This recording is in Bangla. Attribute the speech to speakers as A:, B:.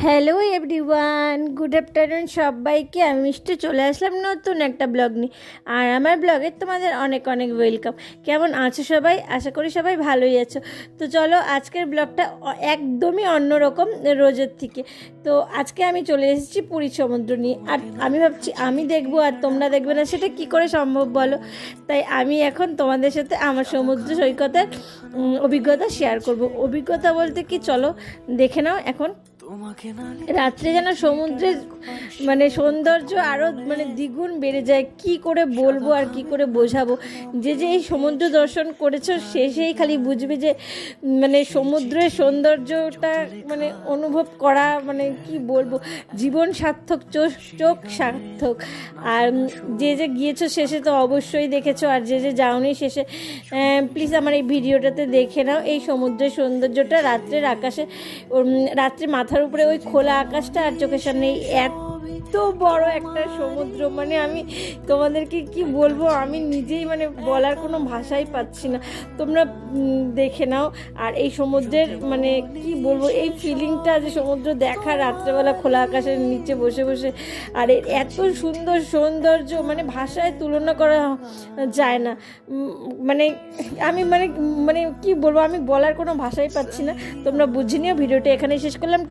A: হ্যালো এভরিওয়ান, গুড আফটারনুন সবাইকে। আমি মিষ্টি চলে আসলাম নতুন একটা ব্লগ নিয়ে। আর আমার ব্লগে তোমাদের অনেক অনেক ওয়েলকাম। কেমন আছো সবাই? আশা করি সবাই ভালোই আছো। তো চলো, আজকের ব্লগটা একদমই অন্যরকম রোজের থেকে। তো আজকে আমি চলে এসেছি পুরী সমুদ্র নিয়ে। আর আমি ভাবছি আমি দেখবো আর তোমরা দেখবে না, সেটা কি করে সম্ভব বলো? তাই আমি এখন তোমাদের সাথে আমার সমুদ্র সৈকতের অভিজ্ঞতা শেয়ার করব। অভিজ্ঞতা বলতে কি, চলো দেখে নাও। এখন রাত্রে যেন সমুদ্রের মানে সৌন্দর্য আরও মানে দ্বিগুণ বেড়ে যায়। কি করে বলবো আর কি করে বোঝাবো? যে এই সমুদ্র দর্শন করেছো সেই খালি বুঝবে যে মানে সমুদ্রের সৌন্দর্যটা মানে অনুভব করা মানে কি বলবো, জীবন সার্থক, চোখ সার্থক। আর যে গিয়েছো শেষে তো অবশ্যই দেখেছো, আর যে যাওনি শেষে প্লিজ আমার এই ভিডিওটাতে দেখে নাও এই সমুদ্রের সৌন্দর্যটা। রাত্রের আকাশে, রাত্রে মাথার উপরে ওই খোলা আকাশটা আর চোখের সামনে এত বড় একটা সমুদ্র, মানে আমি তোমাদেরকে কি বলবো, আমি নিজেই মানে বলার কোনো ভাষাই পাচ্ছি না। তোমরা দেখে নাও। আর এই সমুদ্রের মানে কি বলবো, এই ফিলিংটা যে সমুদ্র দেখা রাত্রেবেলা খোলা আকাশের নিচে বসে বসে, আর এত সুন্দর সৌন্দর্য মানে ভাষায় তুলনা করা যায় না। মানে আমি মানে মানে কি বলবো, আমি বলার কোনো ভাষাই পাচ্ছি না। তোমরা বুঝে নিও। ভিডিওটা এখানেই শেষ করলাম।